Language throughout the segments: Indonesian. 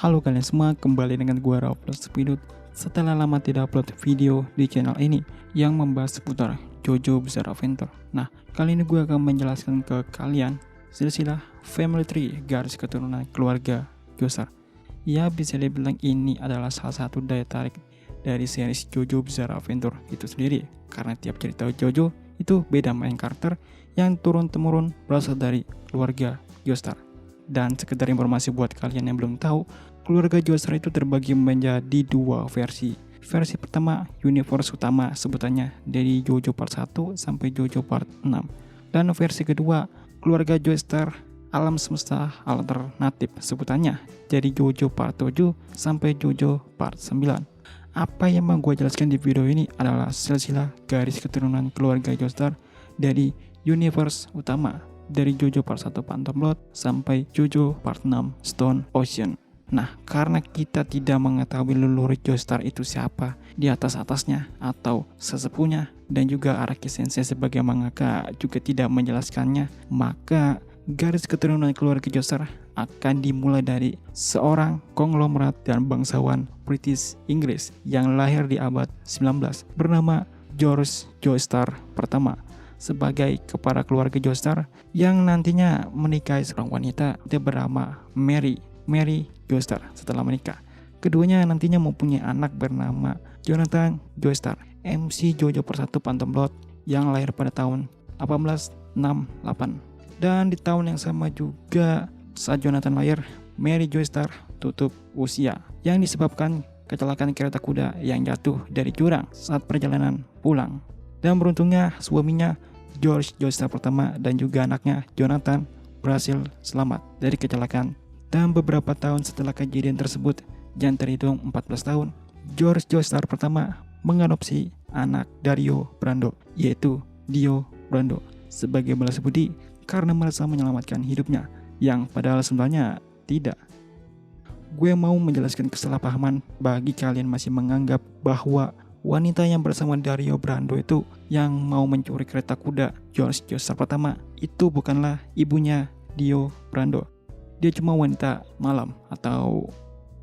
Halo kalian semua, kembali dengan gua Raffles Spidut. Setelah lama tidak upload video di channel ini yang membahas seputar JoJo Bizarre Adventure. Nah, kali ini gua akan menjelaskan ke kalian silsilah Family Tree, garis keturunan keluarga Joestar. Ya, bisa dibilang ini adalah salah satu daya tarik dari series JoJo Bizarre Adventure itu sendiri, karena tiap cerita JoJo itu beda main karakter yang turun-temurun berasal dari keluarga Joestar. Dan sekedar informasi buat kalian yang belum tahu, keluarga Joestar itu terbagi menjadi dua versi. Versi pertama, universe utama sebutannya dari JoJo part 1 sampai JoJo part 6. Dan versi kedua, keluarga Joestar alam semesta alternatif sebutannya dari JoJo part 7 sampai JoJo part 9. Apa yang mau gue jelaskan di video ini adalah silsilah garis keturunan keluarga Joestar dari universe utama, dari JoJo part 1 Phantom Blood sampai JoJo part 6 Stone Ocean. Nah, karena kita tidak mengetahui leluhur Joestar itu siapa di atas-atasnya atau sesepuhnya, dan juga Araki Sensei sebagai mangaka juga tidak menjelaskannya, maka garis keturunan keluarga Joestar akan dimulai dari seorang konglomerat dan bangsawan British Inggris yang lahir di abad 19 bernama George Joestar pertama sebagai kepala keluarga Joestar yang nantinya menikahi seorang wanita yang bernama Mary Joestar setelah menikah. Keduanya nantinya mempunyai anak bernama Jonathan Joestar, MC JoJo part 1 Phantom Blood yang lahir pada tahun 1868. Dan di tahun yang sama juga saat Jonathan lahir, Mary Joestar tutup usia yang disebabkan kecelakaan kereta kuda yang jatuh dari jurang saat perjalanan pulang. Dan beruntungnya suaminya George Joestar pertama dan juga anaknya Jonathan berhasil selamat dari kecelakaan. Dan beberapa tahun setelah kejadian tersebut, yang terhitung 14 tahun, George Joestar pertama mengadopsi anak Dario Brando, yaitu Dio Brando, sebagai balas budi karena merasa menyelamatkan hidupnya, yang padahal sebenarnya tidak. Gue mau menjelaskan kesalahpahaman bagi kalian masih menganggap bahwa wanita yang bersama Dario Brando itu yang mau mencuri kereta kuda George Joestar pertama itu bukanlah ibunya Dio Brando. Dia cuma wanita malam. Atau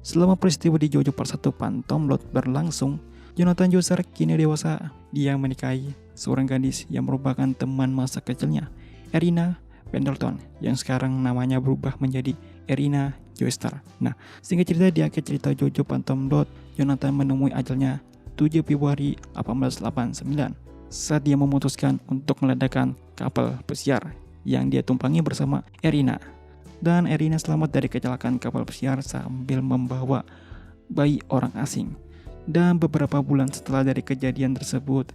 selama peristiwa di JoJo part 1 Phantom Blood berlangsung, Jonathan Joestar kini dewasa. Dia menikahi seorang gadis yang merupakan teman masa kecilnya, Erina Pendleton, yang sekarang namanya berubah menjadi Erina Joestar. Nah, singkat cerita di akhir cerita JoJo Phantom Blood, Jonathan menemui ajalnya 7 Februari 1889 saat dia memutuskan untuk meledakkan kapal pesiar yang dia tumpangi bersama Erina. Dan Erina selamat dari kecelakaan kapal pesiar sambil membawa bayi orang asing. Dan beberapa bulan setelah dari kejadian tersebut,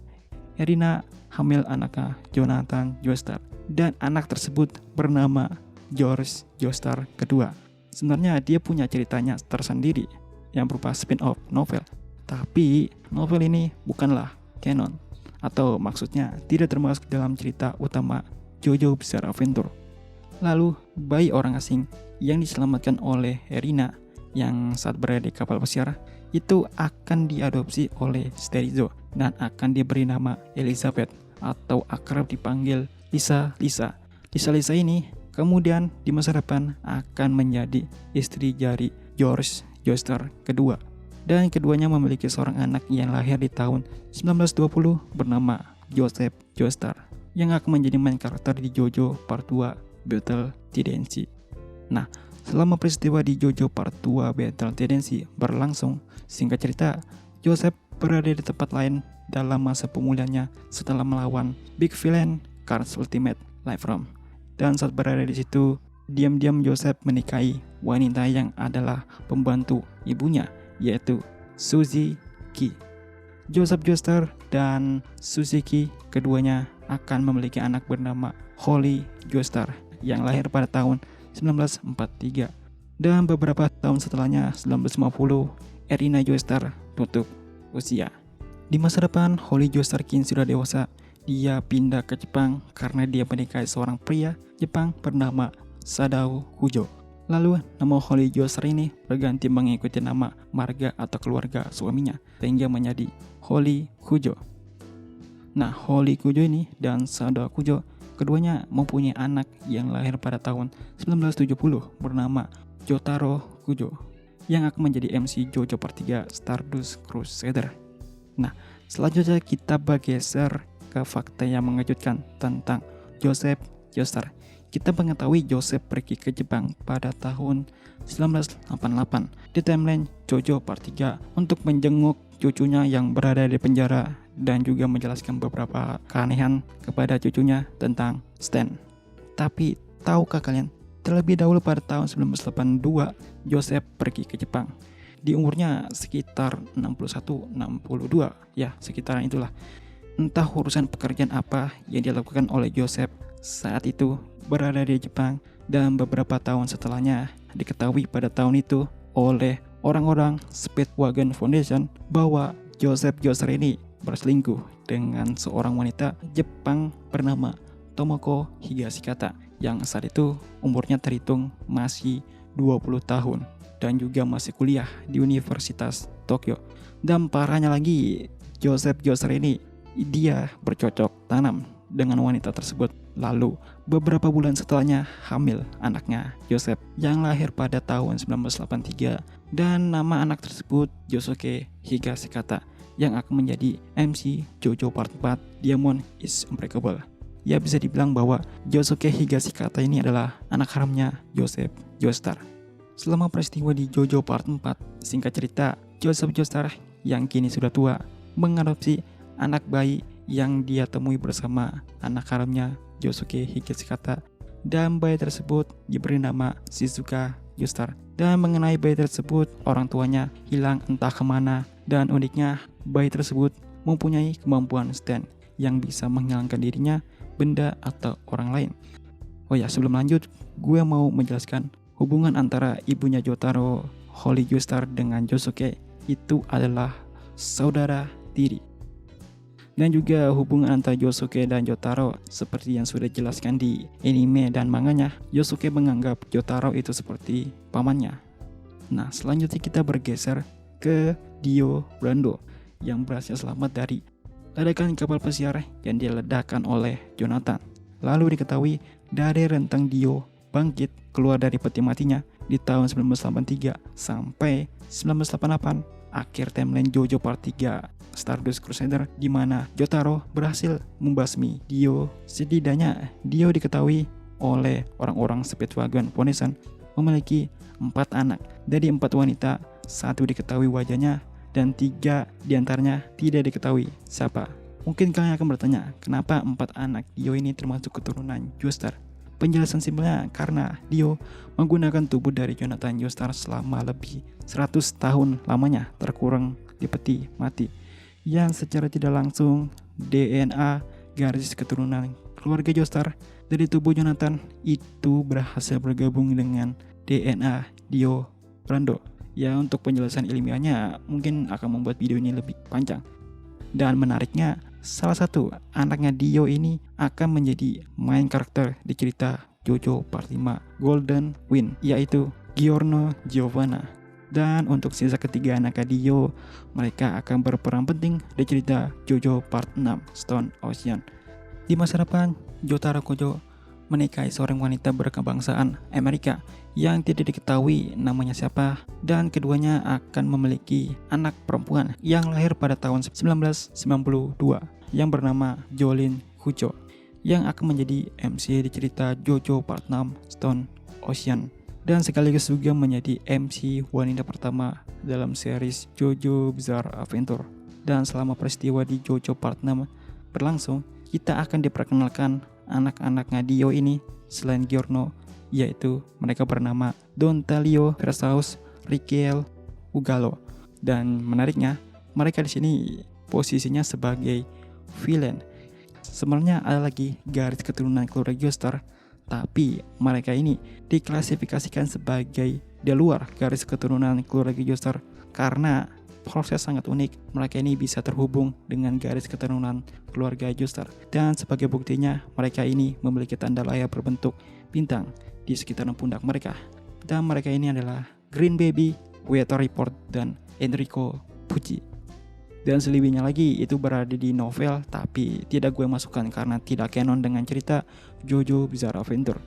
Erina hamil anaknya Jonathan Joestar, dan anak tersebut bernama George Joestar kedua. Sebenarnya dia punya ceritanya tersendiri yang berupa spin-off novel. Tapi novel ini bukanlah canon, atau maksudnya tidak termasuk dalam cerita utama JoJo Bizarre Adventure. Lalu bayi orang asing yang diselamatkan oleh Erina yang saat berada di kapal pesiar itu akan diadopsi oleh Sterizo dan akan diberi nama Elizabeth, atau akrab dipanggil Lisa. Lisa ini kemudian di masa depan akan menjadi istri dari George Joestar kedua. Dan keduanya memiliki seorang anak yang lahir di tahun 1920 bernama Joseph Joestar yang akan menjadi main karakter di JoJo part 2 Battle Tendency. Nah, selama peristiwa di JoJo part 2 Battle Tendency berlangsung, singkat cerita, Joseph berada di tempat lain dalam masa pemulihannya setelah melawan big villain Cars Ultimate Life Form. Dan saat berada di situ, diam-diam Joseph menikahi wanita yang adalah pembantu ibunya, yaitu Suzy Ki. Joseph Joestar dan Suzy Ki keduanya akan memiliki anak bernama Holly Joestar yang lahir pada tahun 1943. Dan beberapa tahun setelahnya, 1950, Erina Joestar tutup usia. Di masa depan, Holly Joestar kini sudah dewasa. Dia pindah ke Jepang karena dia menikahi seorang pria Jepang bernama Sadao Kujo. Lalu nama Holly Joestar ini berganti mengikuti nama marga atau keluarga suaminya, sehingga menjadi Holly Kujo. Nah, Holly Kujo ini dan Sadao Kujo keduanya mempunyai anak yang lahir pada tahun 1970 bernama Jotaro Kujo. yang akan menjadi MC JoJo Part 3 Stardust Crusader. Nah, selanjutnya kita bergeser ke fakta yang mengejutkan tentang Joseph Joestar. Kita mengetahui Joseph pergi ke Jepang pada tahun 1988 di timeline JoJo Part 3 untuk menjenguk cucunya yang berada di penjara dan juga menjelaskan beberapa keanehan kepada cucunya tentang Stan. Tapi tahukah kalian, terlebih dahulu pada tahun 1982 Joseph pergi ke Jepang. Di umurnya sekitar 61-62, ya sekitaran itulah. Entah urusan pekerjaan apa yang dilakukan oleh Joseph saat itu berada di Jepang, dan beberapa tahun setelahnya diketahui pada tahun itu oleh orang-orang Speedwagon Foundation bahwa Joseph Joestar ini berselingkuh dengan seorang wanita Jepang bernama Tomoko Higashikata yang saat itu umurnya terhitung masih 20 tahun dan juga masih kuliah di Universitas Tokyo. Dan parahnya lagi, Joseph Joestar ini dia bercocok tanam dengan wanita tersebut. Lalu beberapa bulan setelahnya hamil anaknya Joseph yang lahir pada tahun 1983, dan nama anak tersebut Yosuke Higashikata yang akan menjadi MC JoJo Part 4 Diamond is Unbreakable. Ya, bisa dibilang bahwa Yosuke Higashikata ini adalah anak haramnya Joseph Joestar. Selama peristiwa di JoJo Part 4, singkat cerita, Joseph Joestar yang kini sudah tua mengadopsi anak bayi yang dia temui bersama anak haramnya Yosuke Higashikata, dan bayi tersebut diberi nama Shizuka Joestar. Dan mengenai bayi tersebut, orang tuanya hilang entah kemana, dan uniknya bayi tersebut mempunyai kemampuan Stan yang bisa menghilangkan dirinya, benda, atau orang lain. Oh ya, sebelum lanjut, gue mau menjelaskan hubungan antara ibunya Jotaro, Holly Joestar, dengan Yosuke itu adalah saudara tiri. Dan juga hubungan antara Yosuke dan Jotaro seperti yang sudah dijelaskan di anime dan manganya, Yosuke menganggap Jotaro itu seperti pamannya. Nah, selanjutnya kita bergeser ke Dio Brando yang berhasil selamat dari ledakan kapal pesiar yang diledakkan oleh Jonathan. Lalu diketahui dari rentang Dio bangkit keluar dari peti matinya di tahun 1983 sampai 1988, akhir timeline JoJo Part 3 Stardust Crusader, di mana Jotaro berhasil membasmi Dio. Setidaknya Dio diketahui oleh orang-orang Speedwagon Foundation memiliki 4 anak. Dari 4 wanita, 1 diketahui wajahnya dan 3 diantaranya tidak diketahui siapa. Mungkin kalian akan bertanya, kenapa 4 anak Dio ini termasuk keturunan Joestar? Penjelasan simpelnya karena Dio menggunakan tubuh dari Jonathan Joestar selama lebih 100 tahun lamanya terkurung di peti mati, yang secara tidak langsung DNA garis keturunan keluarga Joestar dari tubuh Jonathan itu berhasil bergabung dengan DNA Dio Brando. Ya, untuk penjelasan ilmiahnya mungkin akan membuat video ini lebih panjang. Dan menariknya, salah satu anaknya Dio ini akan menjadi main karakter di cerita JoJo Part 5 Golden Wind, yaitu Giorno Giovanna. Dan untuk sisa ketiga anak Dio, mereka akan berperan penting di cerita JoJo Part 6 Stone Ocean. Di masa depan, Jotaro Kujo menikahi seorang wanita berkebangsaan Amerika yang tidak diketahui namanya siapa, dan keduanya akan memiliki anak perempuan yang lahir pada tahun 1992 yang bernama Jolin Kujo, yang akan menjadi MC di cerita JoJo Part 6 Stone Ocean, dan sekaligus juga menjadi MC wanita pertama dalam series JoJo Bizarre Adventure. Dan selama peristiwa di JoJo Part 6 berlangsung, kita akan diperkenalkan anak-anaknya Dio ini selain Giorno, yaitu mereka bernama Don Talio Versaus Riquel Ugalo. Dan menariknya, mereka di sini posisinya sebagai villain. Sebenarnya ada lagi garis keturunan keluarga Joestar, tapi mereka ini diklasifikasikan sebagai di luar garis keturunan keluarga Joestar karena proses sangat unik. Mereka ini bisa terhubung dengan garis keturunan keluarga Joestar, dan sebagai buktinya mereka ini memiliki tanda lahir berbentuk bintang di sekitaran pundak mereka. Dan mereka ini adalah Green Baby, Weather Report, dan Enrico Pucci. Dan selebihnya lagi itu berada di novel, tapi tidak gue masukkan karena tidak canon dengan cerita JoJo Bizarre Adventure.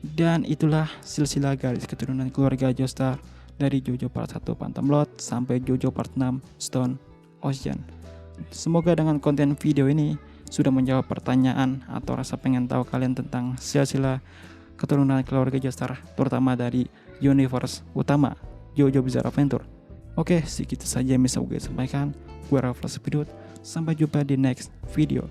Dan itulah silsilah garis keturunan keluarga Joestar dari JoJo Part 1 Phantom Blood sampai JoJo Part 6 Stone Ocean. Semoga dengan konten video ini sudah menjawab pertanyaan atau rasa pengen tahu kalian tentang silsilah keturunan keluarga Joestar, terutama dari universe utama JoJo Bizarre Adventure. Oke, segitu saja yang bisa gue sampaikan. Gue Raffles Pidut. Sampai jumpa di next video.